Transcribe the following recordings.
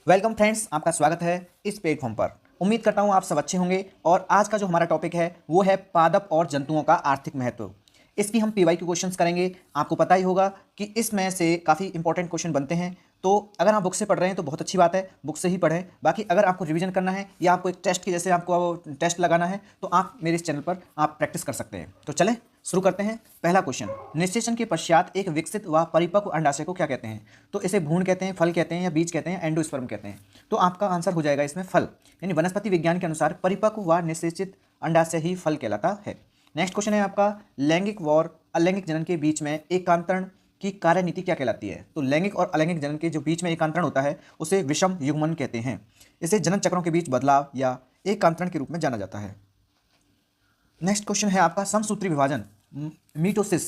Welcome friends, आपका स्वागत है इस प्लेटफॉर्म पर। उम्मीद करता हूँ आप सब अच्छे होंगे। और आज का जो हमारा टॉपिक है वो है पादप और जंतुओं का आर्थिक महत्व। इसकी हम पीवाईक्यू क्वेश्चंस करेंगे। आपको पता ही होगा कि इसमें से काफ़ी इंपॉर्टेंट क्वेश्चन बनते हैं। तो अगर आप बुक से पढ़ रहे हैं तो बहुत अच्छी बात है, बुक से ही पढ़ें। बाकी अगर आपको रिवीजन करना है या आपको एक टेस्ट की जैसे आपको टेस्ट लगाना है तो आप मेरे इस चैनल पर आप प्रैक्टिस कर सकते हैं। तो चलें शुरू करते हैं। पहला क्वेश्चन, निषेचन के पश्चात एक विकसित व परिपक्व अंडाशय को क्या कहते हैं? तो इसे भ्रूण कहते हैं, फल कहते हैं या बीज कहते हैं, एंडोस्पर्म कहते हैं। तो आपका आंसर हो जाएगा इसमें फल। यानी वनस्पति विज्ञान के अनुसार परिपक्व व निषेचित अंडाशय ही फल कहलाता है। नेक्स्ट क्वेश्चन है आपका, लैंगिक व अलैंगिक जनन के बीच में एकांतरण की कार्यनीति क्या कहलाती है? तो लैंगिक और अलैंगिक जनन के जो बीच में एकांतरण होता है उसे विषम युग्मन कहते हैं। इसे जनन चक्रों के बीच बदलाव या एकांतरण के रूप में जाना जाता है। नेक्स्ट क्वेश्चन है आपका, समसूत्री विभाजन मीटोसिस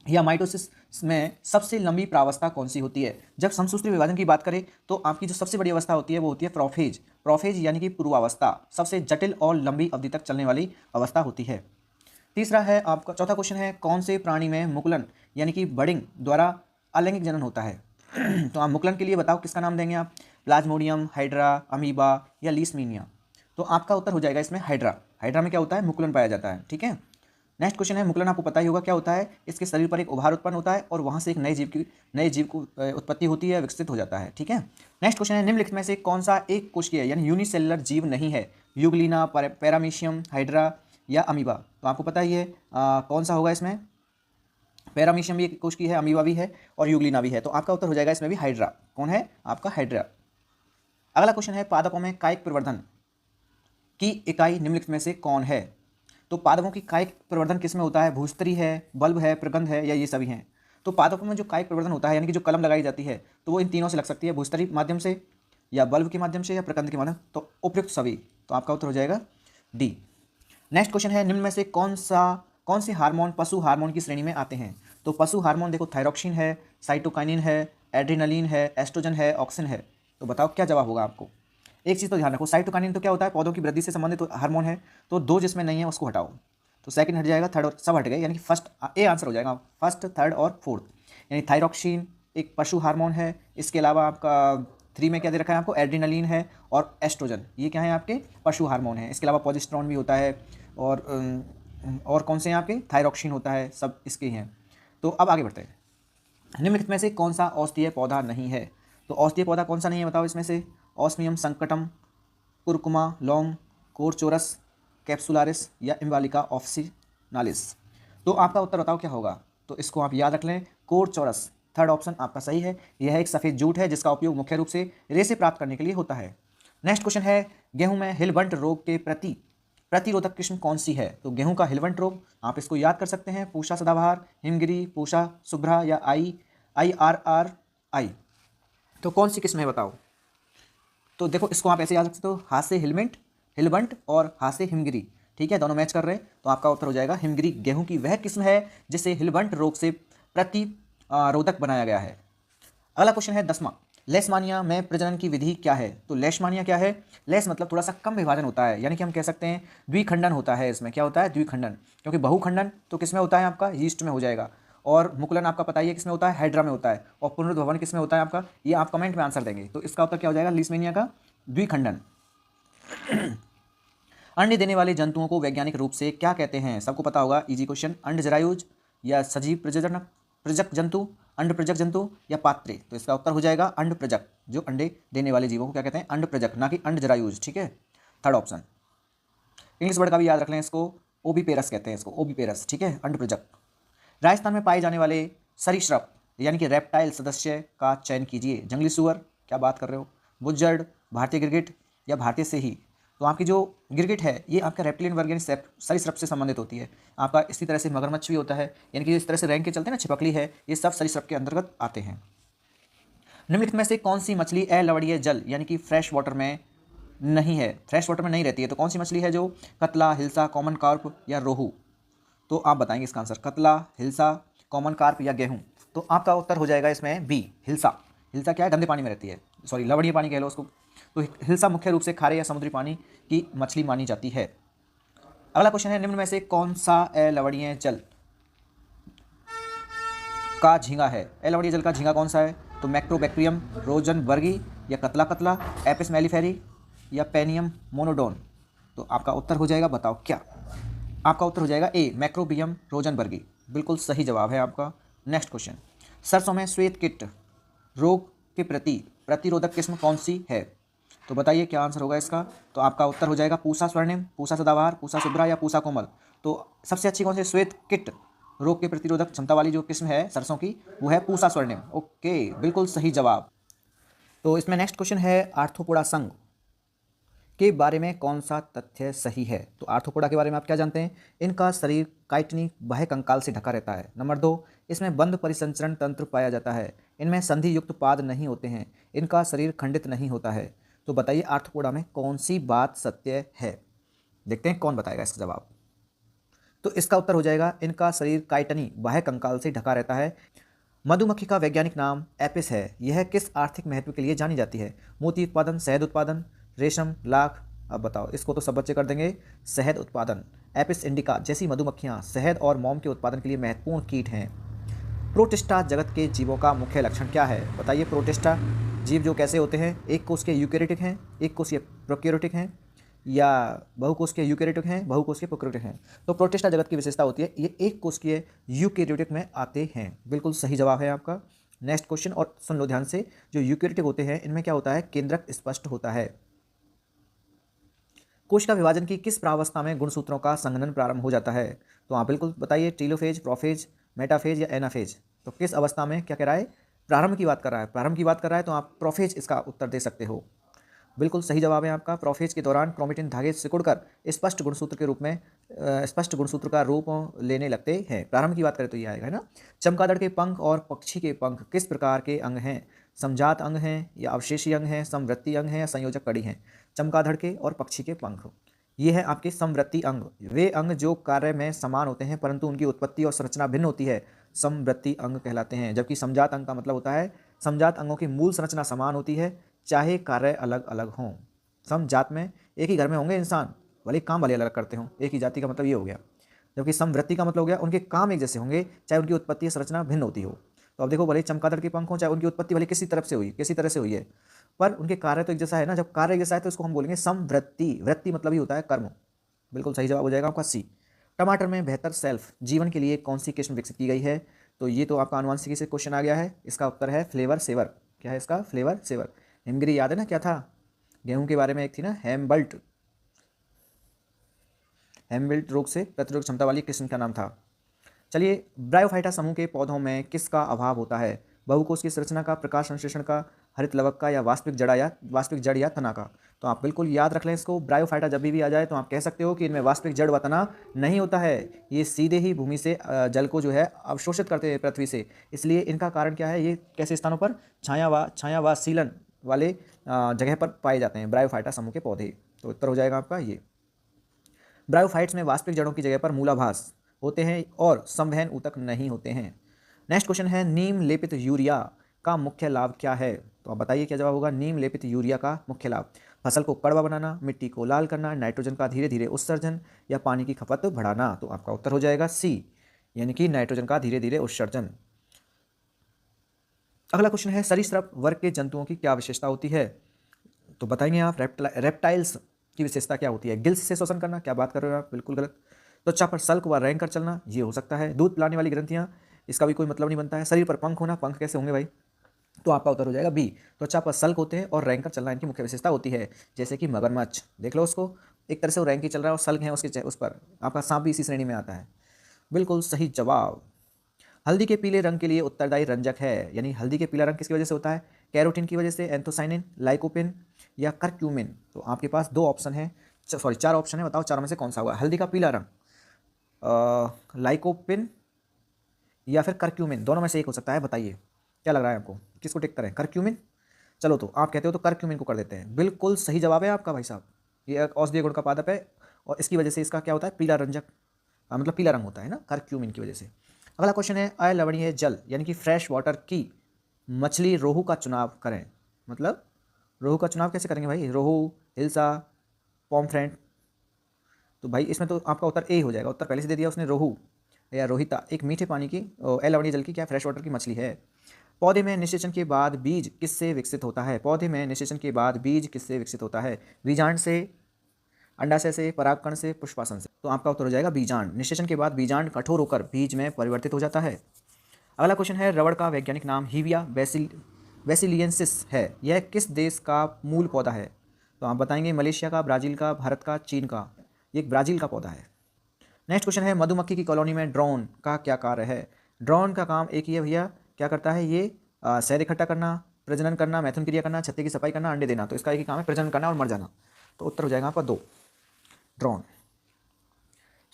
या माइटोसिस में सबसे लंबी प्रावस्था कौन सी होती है? जब समसूत्री विभाजन की बात करें तो आपकी जो सबसे बड़ी अवस्था होती है वो होती है प्रोफेज। प्रोफेज यानी कि पूर्वावस्था सबसे जटिल और लंबी अवधि तक चलने वाली अवस्था होती है। तीसरा है आपका, चौथा क्वेश्चन है, कौन से प्राणी में मुकुलन यानी कि बडिंग द्वारा अलैंगिक जनन होता है? तो आप मुकुलन के लिए बताओ किसका नाम देंगे आप? प्लाज्मोडियम, हाइड्रा, अमीबा या लीसमीनिया? तो आपका उत्तर हो जाएगा इसमें हाइड्रा। हाइड्रा में क्या होता है? मुकुलन पाया जाता है। ठीक है। नेक्स्ट क्वेश्चन है, मुकुलन आपको पता ही होगा क्या होता है। इसके शरीर पर एक उभार उत्पन्न होता है और वहां से एक नए जीव को उत्पत्ति होती है, विकसित हो जाता है। ठीक है। नेक्स्ट क्वेश्चन है, निम्नलिखित में से कौन सा एक कोशिकीय यानी यूनिसेलुलर जीव नहीं है? यूग्लिना, पैरामीशियम, हाइड्रा या अमीबा? तो आपको पता ही है कौन सा होगा इसमें। पैरामीशियम भी एक कोशिकीय है, अमीबा भी है और यूग्लिना भी है। तो आपका उत्तर हो जाएगा इसमें भी हाइड्रा। कौन है आपका? हाइड्रा। अगला क्वेश्चन है, पादपों में कायिक प्रवर्धन की इकाई निम्नलिखित में से कौन है? तो पादपों की कायिक प्रवर्धन किस में होता है? भूस्त्री है, बल्ब है, प्रगंध है या ये सभी हैं? तो पादपों में जो कायिक प्रवर्धन होता है यानी कि जो कलम लगाई जाती है तो वो इन तीनों से लग सकती है, भूस्त्री माध्यम से या बल्ब के माध्यम से या प्रगंध के माध्यम। तो उपयुक्त सभी। तो आपका उत्तर हो जाएगा डी। नेक्स्ट क्वेश्चन है, निम्न में से कौन से हार्मोन पशु हार्मोन की श्रेणी में आते हैं? तो पशु हार्मोन देखो, थायरोक्सिन है, साइटोकाइनिन है, एड्रेनलिन है, एस्ट्रोजन है, ऑक्सिन है। तो बताओ क्या जवाब होगा आपको। एक चीज़ तो ध्यान रखो, साइटोकाइनिन तो क्या होता है? पौधों की वृद्धि से संबंधित हार्मोन है। तो दो जिसमें नहीं है उसको हटाओ। तो सेकंड हट जाएगा, थर्ड और सब हट गए, यानी कि फर्स्ट ए आंसर हो जाएगा, फर्स्ट, थर्ड और फोर्थ। यानी थायरोक्सिन एक पशु हार्मोन है। इसके अलावा आपका 3 में क्या दे रखा है आपको? एड्रेनलिन है और एस्ट्रोजन, ये क्या है आपके? पशु हार्मोन है। इसके अलावा प्रोजेस्टेरोन भी होता है और कौन से हैं आपके? थायरोक्सिन होता है, सब इसके ही हैं। तो अब आगे बढ़ते हैं। निम्नलिखित में से कौन सा औषधीय पौधा नहीं है? तो औषधीय पौधा कौन सा नहीं है बताओ इसमें से? ऑस्मियम संकटम, कुरकुमा, लौंग, कोरचोरस, कैप्सुलारिस या इम्बालिका ऑफिसिनालिस? तो आपका उत्तर बताओ क्या होगा। तो इसको आप याद रख लें, कोरचोरस। थर्ड ऑप्शन आपका सही है। यह एक सफ़ेद जूट है जिसका उपयोग मुख्य रूप से रेशे प्राप्त करने के लिए होता है। नेक्स्ट क्वेश्चन है, गेहूं में हिलबंट रोग के प्रति प्रतिरोधक किस्म कौन सी है? तो गेहूं का हिलबंट रोग आप इसको याद कर सकते हैं, पूषा सदाबहार, हिमगिरी, पूषा शुभ्रा या IRRI। तो कौन सी किस्म है बताओ। तो देखो इसको आप ऐसे याद रख सकते हो, हाथ से हिलबंट और हाथ से हिमगिरी। ठीक है, दोनों मैच कर रहे हैं। तो आपका उत्तर हो जाएगा हिमगिरी। गेहूं की वह किस्म है जिसे हिलबंट रोग से प्रतिरोधक बनाया गया है। अगला क्वेश्चन है 10वां, लेशमानिया में प्रजनन की विधि क्या है? तो लेशमानिया क्या है? लेश मतलब थोड़ा सा कम विभाजन होता है, यानी कि हम कह सकते हैं द्विखंडन होता है। इसमें क्या होता है? द्विखंडन। क्योंकि बहुखंडन तो किस में होता है आपका? यीस्ट में हो जाएगा। और मुकुलन आपका पता ही है किस में होता है? हाइड्रा में होता है। और पुनरुद्भवन किस में होता है आपका? ये आप कमेंट में आंसर देंगे। तो इसका उत्तर क्या हो जाएगा? लीशमेनिया का द्विखंडन। अंडे देने वाले जंतुओं को वैज्ञानिक रूप से क्या कहते हैं? सबको पता होगा, इजी क्वेश्चन। अंड जरायुज या सजीव प्रजक जंतु, अंड प्रजक जंतु या पात्रे? तो इसका उत्तर हो जाएगा अंड प्रजक। जो अंडे देने वाले जीवों को क्या कहते हैं? अंड प्रजक, ना कि अंड जरायुज। ठीक है, थर्ड ऑप्शन। इंग्लिश वर्ड का भी याद रख लें, इसको ओबीपेरस कहते हैं, इसको ओबीपेरस। ठीक है, अंड प्रजक। राजस्थान में पाए जाने वाले सरीसृप यानी कि रेप्टाइल सदस्य का चयन कीजिए। जंगली सुअर, क्या बात कर रहे हो? बुज्जर्ड, भारतीय गिरगिट या भारतीय सेही? तो आपकी जो गिरगिट है ये आपका रेप्टिलियन वर्ग यानी सरीसृप से संबंधित होती है। आपका इसी तरह से मगरमच्छ भी होता है, यानी कि इस तरह से रैंक के चलते हैं ना, छिपकली है, ये सब सरीसृप के अंतर्गत आते हैं। निम्नलिखित में से कौन सी मछली अलवणीय जल यानी कि फ्रेश वाटर में नहीं है? फ्रेश वाटर में नहीं रहती है। तो कौन सी मछली है जो? कतला, हिल्सा, कॉमन कार्प या रोहू? तो आप बताएंगे इसका आंसर, कतला, हिल्सा, कॉमन कार्प या गेहूं? तो आपका उत्तर हो जाएगा इसमें बी, हिल्सा। हिल्सा क्या है? गंदे पानी में रहती है, सॉरी लवणीय पानी कह लो उसको। तो हिल्सा मुख्य रूप से खारे या समुद्री पानी की मछली मानी जाती है। अगला क्वेश्चन है, निम्न में से कौन सा अलवणीय जल का झींगा है? अलवणीय जल का झींगा कौन सा है? तो मैक्रोबैक्टीरियम रोजनबर्गी या कतला कतला, एपिस मेलिफेरी या पेनियम मोनोडोन। तो आपका उत्तर हो जाएगा, बताओ क्या? आपका उत्तर हो जाएगा ए, मैक्रोबियम रोजनबर्गी। बिल्कुल सही जवाब है आपका। नेक्स्ट क्वेश्चन, सरसों में श्वेत कीट रोग के प्रति प्रतिरोधक किस्म कौन सी है? तो बताइए क्या आंसर होगा इसका। तो आपका उत्तर हो जाएगा पूसा स्वर्णिम, पूसा सदाबहार, पूसा शुभ्रा या पूसा कोमल। तो सबसे अच्छी कौन सी श्वेत कीट रोग के प्रतिरोधक क्षमता वाली जो किस्म है सरसों की, वो है पूसा स्वर्णिम। ओके, बिल्कुल सही जवाब। तो इसमें नेक्स्ट क्वेश्चन है, आर्थ्रोपोडा संघ के बारे में कौन सा तथ्य सही है? तो आर्थ्रोपोडा के बारे में आप क्या जानते हैं? इनका शरीर काइटिनी बाह्य कंकाल से ढका रहता है। नंबर 2, इसमें बंद परिसंचरण तंत्र पाया जाता है। इनमें संधि युक्त पाद नहीं होते हैं। इनका शरीर खंडित नहीं होता है। तो बताइए आर्थ्रोपोडा में कौन सी बात सत्य है? देखते हैं कौन बताएगा इसका जवाब। तो इसका उत्तर हो जाएगा, इनका शरीर काइटनी बाह्य कंकाल से ढका रहता है। मधुमक्खी का वैज्ञानिक नाम एपिस है। यह किस आर्थिक महत्व के लिए जानी जाती है? मोती उत्पादन, शहद उत्पादन, रेशम, लाख। अब बताओ, इसको तो सब बच्चे कर देंगे। शहद उत्पादन। एपिस इंडिका जैसी मधुमक्खियां शहद और मोम के उत्पादन के लिए महत्वपूर्ण कीट हैं। प्रोटिस्टा जगत के जीवों का मुख्य लक्षण क्या है? बताइए प्रोटिस्टा जीव जो कैसे होते हैं? एक कोशिकीय यूकेरियोटिक हैं, एक कोशिकीय प्रोकैरियोटिक हैं, या बहुकोशिकीय यूकेरियोटिक हैं, बहुकोशिकीय प्रोकैरियोटिक हैं। तो प्रोटिस्टा जगत की विशेषता होती है ये एक कोशिकीय यूकेरियोटिक में आते हैं। बिल्कुल सही जवाब है आपका। नेक्स्ट क्वेश्चन, और सुन लो ध्यान से, जो यूकेरियोटिक होते हैं इनमें क्या होता है? केंद्रक स्पष्ट होता है। कोशिका विभाजन की किस प्रावस्था में गुणसूत्रों का संघनन प्रारंभ हो जाता है? तो आप बिल्कुल बताइए, टीलोफेज, प्रोफेज, मेटाफेज या एनाफेज। तो किस अवस्था में क्या कह रहा है? प्रारंभ की बात कर रहा है। प्रारंभ की बात कर रहा है तो आप प्रोफेज इसका उत्तर दे सकते हो। बिल्कुल सही जवाब है आपका। प्रोफेज के दौरान क्रोमेटिन धागे सिकुड़कर स्पष्ट गुणसूत्र के रूप में स्पष्ट गुणसूत्र का रूप लेने लगते हैं। प्रारंभ की बात करें तो ये आएगा, है ना। चमगादड़ के पंख और पक्षी के पंख किस प्रकार के अंग हैं? समजात अंग हैं या अवशेषी अंग हैं, समवृत्ति अंग हैं या संयोजक कड़ी हैं? चमगादड़ के और पक्षी के पंख, ये है आपके समवृत्ति अंग। वे अंग जो कार्य में समान होते हैं परंतु उनकी उत्पत्ति और संरचना भिन्न होती है, समवृत्ति अंग कहलाते हैं। जबकि समजात अंग का मतलब होता है समजात अंगों की मूल संरचना समान होती है चाहे कार्य अलग अलग हों। समजात में एक ही घर में होंगे इंसान, भले काम वाले अलग करते हों, एक ही जाति का मतलब ये हो गया। जबकि समवृत्ति का मतलब हो गया उनके काम एक जैसे होंगे चाहे उनकी उत्पत्ति संरचना भिन्न होती हो। तो अब देखो, भले चमगादड़ के पंख हों चाहे उनकी उत्पत्ति भले किसी तरह से हुई है, पर उनके कार्य तो एक जैसा है ना। जब कार्य एक जैसा है तो इसको हम बोलेंगे समवृत्ति। वृत्ति मतलब ही होता है कर्म। बिल्कुल सही जवाब हो जाएगा आपका सी। टमाटर में बेहतर सेल्फ जीवन के लिए कौन सी किस्म विकसित की गई है? तो ये तो आपका आनुवंशिकी से क्वेश्चन आ गया है। इसका उत्तर है फ्लेवर सेवर। क्या है इसका? Flavour saver. हिमगिरी याद है ना, क्या था? गेहूं के बारे में एक थी ना, हेमबल्ट रोग से प्रतिरोधक क्षमता वाली किस्म का नाम था। चलिए, ब्रायोफाइटा समूह के पौधों में किसका अभाव होता है? बहुकोश की संरचना का, प्रकाश संश्लेषण का, हरित लवक का, या वास्तविक जड़ या तना का? तो आप बिल्कुल याद रख लें इसको। ब्रायोफाइटा जब भी आ जाए तो आप कह सकते हो कि इनमें वास्तविक जड़ व तना नहीं होता है। ये सीधे ही भूमि से जल को जो है अवशोषित करते हैं पृथ्वी से। इसलिए इनका कारण क्या है? ये कैसे स्थानों पर? छाया व सीलन वाले जगह पर पाए जाते हैं ब्रायोफाइटा समूह के पौधे। तो उत्तर हो जाएगा आपका ये। ब्रायोफाइट्स में वास्तविक जड़ों की जगह पर मूलाभास होते हैं और संवहन ऊतक नहीं होते हैं। नेक्स्ट क्वेश्चन है, नीम लेपित यूरिया का मुख्य लाभ क्या है? तो आप बताइए क्या जवाब होगा। नीम लेपित यूरिया का मुख्य लाभ फसल को कड़वा बनाना, मिट्टी को लाल करना, नाइट्रोजन का धीरे धीरे उत्सर्जन या पानी की खपत बढ़ाना। तो आपका उत्तर हो जाएगा सी, यानी कि नाइट्रोजन का धीरे धीरे उत्सर्जन। अगला क्वेश्चन है, सरीसृप वर्ग के जंतुओं की क्या विशेषता होती है? तो बताएंगे आप। रेप्टाइल्स की विशेषता क्या होती है? गिल्स से श्वसन करना। क्या बात कर रहे हो आप? बिल्कुल गलत। त्वचा पर सल्क व रेंग कर चलना, ये हो सकता है। दूध पिलाने वाली ग्रंथियां, इसका भी कोई मतलब नहीं बनता है। शरीर पर पंख होना, पंख कैसे होंगे भाई? तो आपका उत्तर हो जाएगा बी, त्वचा पर सल्क होते हैं और रेंग कर चलना इनकी मुख्य विशेषता होती है। जैसे कि मगरमच्छ, देख लो उसको, एक तरह से वो रेंग की चल रहा है और सल्क है उसके उस पर। आपका सांप भी इसी श्रेणी में आता है। बिल्कुल सही जवाब। हल्दी के पीले रंग के लिए उत्तरदायी रंजक है, यानी हल्दी के पीला रंग किसकी वजह से होता है? कैरोटीन की वजह से, एंथोसाइनिन, लाइकोपिन या करक्यूमिन। तो आपके पास चार ऑप्शन है, बताओ चारों में से कौन सा होगा? हल्दी का पीला रंग, लाइकोपिन या फिर करक्यूमिन, दोनों में से एक हो सकता है। बताइए क्या लग रहा है आपको, किसको टिक करें? करक्यूमिन? चलो, तो आप कहते हो तो करक्यूमिन को कर देते हैं। बिल्कुल सही जवाब है आपका भाई साहब। ये एक औषधीय गुण का पादप है और इसकी वजह से इसका क्या होता है? पीला रंजक, मतलब पीला रंग होता है ना, करक्यूमिन की वजह से। अगला क्वेश्चन है, अलवणीय जल यानी कि फ्रेश वाटर की मछली रोहू का चुनाव करें। मतलब रोहू का चुनाव कैसे करेंगे भाई? रोहू, हिल्सा, पॉम्फ्रेट। तो भाई इसमें तो आपका उत्तर ए हो जाएगा। उत्तर पहले से दे दिया उसने, रोहू या रोहिता एक मीठे पानी की अलवणीय जल की क्या फ्रेश वाटर की मछली है। पौधे में निषेचन के बाद बीज किससे विकसित होता है? पौधे में निषेचन के बाद बीज किससे विकसित होता है? बीजांड से, अंडाशय से, परागकण से, पुष्पासन से। तो आपका उत्तर हो जाएगा बीजांड। निषेचन के बाद बीजांड कठोर होकर बीज में परिवर्तित हो जाता है। अगला क्वेश्चन है, रबड़ का वैज्ञानिक नाम हीविया बेसिलियंसिस है। यह किस देश का मूल पौधा है? तो आप बताएंगे मलेशिया का, ब्राज़ील का, भारत का, चीन का। ये एक ब्राज़ील का पौधा है। नेक्स्ट क्वेश्चन है, मधुमक्खी की कॉलोनी में ड्रोन का क्या कार्य है? ड्रोन का काम एक ही है भैया, क्या करता है ये? शहद इकट्ठा करना, प्रजनन करना, मैथुन क्रिया करना, छत्ते की सफाई करना, अंडे देना। तो इसका एक ही काम है, प्रजनन करना और मर जाना। तो उत्तर हो जाएगा आपका 2, ड्रोन।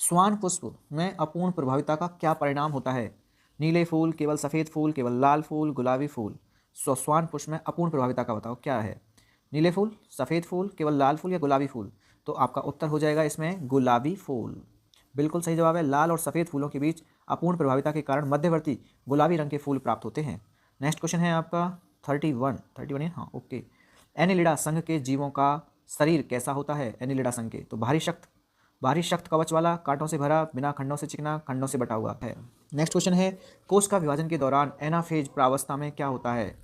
स्वान पुष्प में अपूर्ण प्रभाविता का क्या परिणाम होता है? नीले फूल, केवल सफ़ेद फूल, केवल लाल फूल, गुलाबी फूल। स्वान पुष्प में अपूर्ण प्रभाविता का बताओ क्या है? नीले फूल, सफ़ेद फूल, केवल लाल फूल या गुलाबी फूल? तो आपका उत्तर हो जाएगा इसमें गुलाबी फूल। बिल्कुल सही जवाब है। लाल और सफ़ेद फूलों के बीच अपूर्ण प्रभाविता के कारण मध्यवर्ती गुलाबी रंग के फूल प्राप्त होते हैं। नेक्स्ट क्वेश्चन है आपका 31 है, हाँ ओके। एनिलिडा संघ के जीवों का शरीर कैसा होता है? एनिलिडा संघ के तो भारी शक्त कवच वाला, कांटों से भरा, बिना खंडों से चिकना, खंडों से बटा हुआ है। नेक्स्ट क्वेश्चन है, कोश का विभाजन के दौरान एनाफेज प्रावस्था में क्या होता है?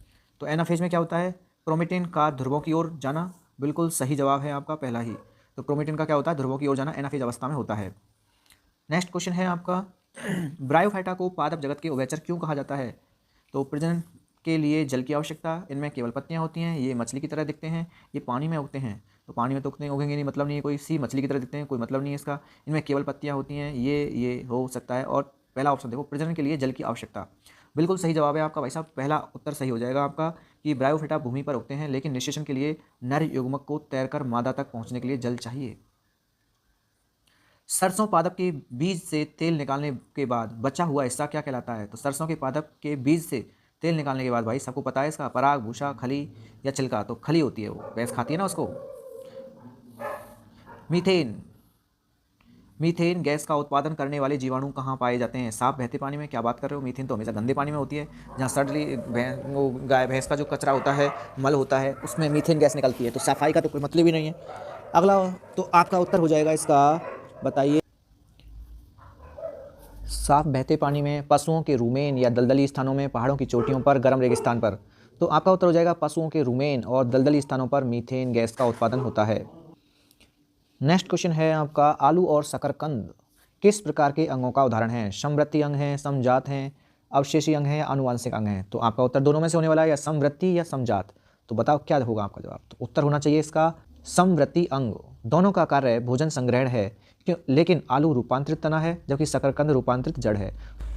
तो एनाफेज में क्या होता है? क्रोमेटिन का ध्रुवों की ओर जाना। बिल्कुल सही जवाब है आपका पहला ही। तो क्रोमेटिन का क्या होता है? ध्रुवों की ओर जाना एनाफेज अवस्था में होता है। नेक्स्ट क्वेश्चन है आपका ब्रायोफाइटा को पादप जगत के उभयचर क्यों कहा जाता है? तो प्रजनन के लिए जल की आवश्यकता, इनमें केवल पत्तियां होती हैं, ये मछली की तरह दिखते हैं, ये पानी में उगते हैं। तो पानी में तो उगेंगे नहीं, मतलब नहीं है कोई, सी मछली की तरह दिखते हैं, कोई मतलब नहीं है इसका। इनमें केवल पत्तियां होती हैं, ये हो सकता है। और पहला ऑप्शन देखो, प्रजनन के लिए जल की आवश्यकता। बिल्कुल सही जवाब है आपका भाई साहब, पहला उत्तर सही हो जाएगा आपका कि ब्रायोफाइटा भूमि पर उगते हैं, लेकिन निषेचन के लिए नर युग्मक को तैरकर मादा तक पहुँचने के लिए जल चाहिए। सरसों पादप के बीज से तेल निकालने के बाद बचा हुआ हिस्सा क्या कहलाता है? तो सरसों के पादप के बीज से तेल निकालने के बाद भाई सबको पता है इसका, पराग, भूसा, खली या छिलका? तो खली होती है, वो भैंस खाती है ना उसको। मीथेन गैस का उत्पादन करने वाले जीवाणु कहाँ पाए जाते हैं? साफ बहते पानी में? क्या बात कर रहे हो, मीथेन तो हमेशा गंदे पानी में होती है, जहाँ सड़ली वो गाय भैंस का जो कचरा होता है, मल होता है, उसमें मीथेन गैस निकलती है। तो सफाई का तो कोई मतलब ही नहीं है। अगला तो आपका उत्तर हो जाएगा इसका, बताइए। साफ बहते पानी में, पशुओं के रूमेन या दलदली स्थानों में, पहाड़ों की चोटियों पर, गर्म रेगिस्तान पर? तो आपका उत्तर हो जाएगा पशुओं के रूमेन और दलदली स्थानों पर मीथेन गैस का उत्पादन होता है। नेक्स्ट क्वेश्चन है आपका, आलू और शकरकंद किस प्रकार के अंगों का उदाहरण है? समवृत्ति अंग हैं, समजात हैं, अवशेषी अंग हैं, आनुवांशिक अंग हैं? तो आपका उत्तर दोनों में से होने वाला है, या समवृत्ति या समजात। तो बताओ क्या होगा आपका जवाब? तो उत्तर होना चाहिए इसका समवृत्ति अंग। दोनों का कार्य भोजन संग्रहण है, लेकिन आलू रूपांतरित तना है जबकि शकरकंद रूपांतरित जड़ है।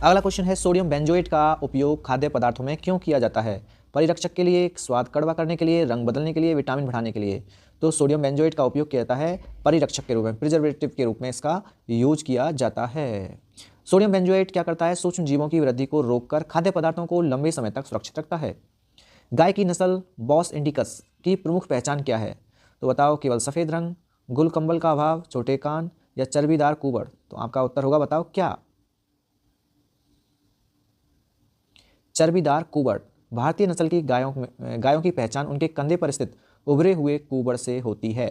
अगला क्वेश्चन है, सोडियम बेंजोएट का उपयोग खाद्य पदार्थों में क्यों किया जाता है? परिरक्षक के लिए, स्वाद कड़वा करने के लिए, रंग बदलने के लिए, विटामिन बढ़ाने के लिए? तो सोडियम बेंजोएट का उपयोग किया जाता है परिरक्षक के रूप में, प्रिजर्वेटिव के रूप में इसका यूज किया जाता है। सोडियम बेंजोएट क्या करता है? सूक्ष्म जीवों की वृद्धि को रोककर खाद्य पदार्थों को लंबे समय तक सुरक्षित रखता है। गाय की नस्ल बॉस इंडिकस की प्रमुख पहचान क्या है? तो बताओ, केवल सफ़ेद रंग, गुलकंबल का अभाव, छोटे कान या चर्बीदार कुबड़? तो आपका उत्तर होगा, बताओ क्या? चर्बीदार कुबड़। भारतीय नस्ल की गायों की पहचान उनके कंधे पर स्थित उभरे हुए कुबड़ से होती है।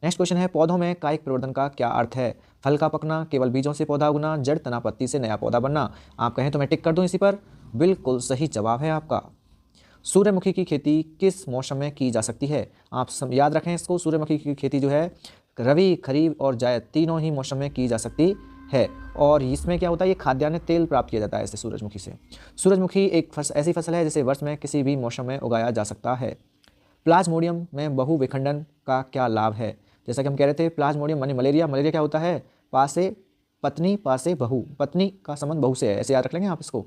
नेक्स्ट क्वेश्चन है, पौधों में कायिक प्रवर्धन का क्या अर्थ है? फल का पकना, केवल बीजों से पौधा उगना, जड़ तना पत्ती से नया पौधा बनना? आप कहें तो मैं टिक कर दूं इसी पर। बिल्कुल सही जवाब है आपका। सूर्यमुखी की खेती किस मौसम में की जा सकती है? आप याद रखें इसको, सूर्यमुखी की खेती जो है रबी, खरीफ और जायद तीनों ही मौसम में की जा सकती है। और इसमें क्या होता है, ये खाद्यान्न तेल प्राप्त किया जाता है इससे, सूरजमुखी से। सूरजमुखी एक ऐसी फसल है जिसे वर्ष में किसी भी मौसम में उगाया जा सकता है। प्लाज्मोडियम में बहुविखंडन का क्या लाभ है? जैसा कि हम कह रहे थे, प्लाज्मोडियम माने मलेरिया। मलेरिया क्या होता है? पासे पत्नी, पासे बहू, पत्नी का संबंध बहू से है, ऐसे याद रख लेंगे आप इसको,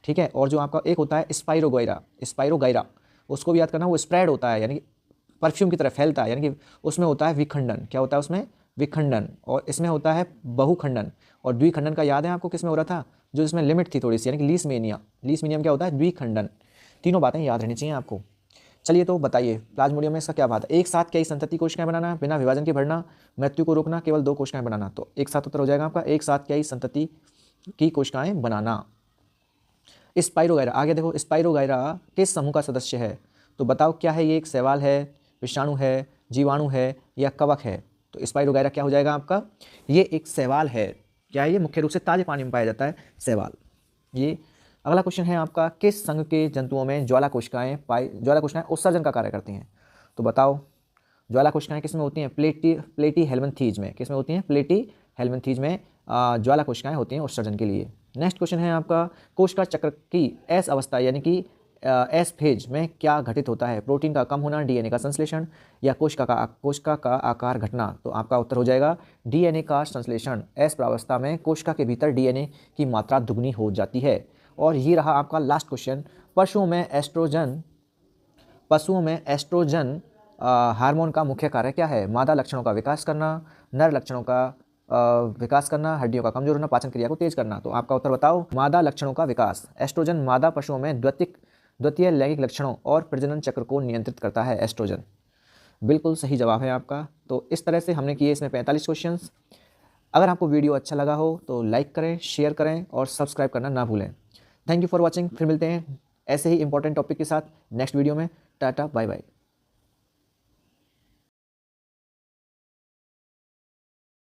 ठीक है। और जो आपका एक होता है स्पाइरोगाइरा, उसको भी याद करना, वो स्प्रेड होता है, यानी कि परफ्यूम की तरह फैलता है, यानी कि उसमें होता है विखंडन। क्या होता है उसमें? विखंडन। और इसमें होता है बहुखंडन। और द्विखंडन का याद है आपको किसमें हो रहा था? जो इसमें लिमिट थी थोड़ी सी, यानी कि लीसमीनियम क्या होता है? द्विखंडन। तीनों बातें याद रहनी चाहिए आपको। चलिए तो बताइए, प्लाज्मोडियम में इसका क्या बात है? एक साथ कई संतति कोशिकाएं बनाना, बिना विभाजन के बढ़ना, मृत्यु को रोकना, केवल 2 कोशिकाएं बनाना। तो एक साथ उत्तर हो जाएगा आपका, एक साथ कई संतति की कोशिकाएं बनाना। स्पाइरोगाइरा, आगे देखो, स्पाइरोगाइरा किस समूह का सदस्य है? तो बताओ क्या है ये? एक शैवाल है, विषाणु है, जीवाणु है या कवक है? तो स्पाइरोगाइरा क्या हो जाएगा आपका? ये एक शैवाल है। क्या है ये? मुख्य रूप से ताजे पानी में पाया जाता है शैवाल। ये अगला क्वेश्चन है आपका, किस संघ के जंतुओं में ज्वाला कोशिकाएं उत्सर्जन का कार्य करती हैं? तो बताओ, ज्वाला कोशिकाएं किस में होती हैं? प्लेटी हेल्मिन्थीज में। किस में होती हैं? प्लेटी हेल्मिन्थीज में ज्वाला कोशिकाएं होती हैं उत्सर्जन के लिए। नेक्स्ट क्वेश्चन है आपका, कोशिका चक्र की एस अवस्था यानी कि एस फेज में क्या घटित होता है? प्रोटीन का कम होना, डीएनए का संश्लेषण, या कोशिका का आकार घटना? तो आपका उत्तर हो जाएगा डीएनए का संश्लेषण। एस प्रावस्था में कोशिका के भीतर डीएनए की मात्रा दुगनी हो जाती है। और ये रहा आपका लास्ट क्वेश्चन, पशुओं में एस्ट्रोजन हार्मोन का मुख्य कार्य क्या है? मादा लक्षणों का विकास करना, नर लक्षणों का विकास करना, हड्डियों का कमजोर होना, पाचन क्रिया को तेज करना। तो आपका उत्तर बताओ, मादा लक्षणों का विकास। एस्ट्रोजन मादा पशुओं में द्वितीय लैंगिक लक्षणों और प्रजनन चक्र को नियंत्रित करता है एस्ट्रोजन। बिल्कुल सही जवाब है आपका। तो इस तरह से हमने किए इसमें 45 क्वेश्चंस। अगर आपको वीडियो अच्छा लगा हो तो लाइक करें, शेयर करें और सब्सक्राइब करना ना भूलें। Thank you for watching. फिर मिलते हैं ऐसे ही इंपॉर्टेंट टॉपिक के साथ नेक्स्ट वीडियो में। Tata bye bye.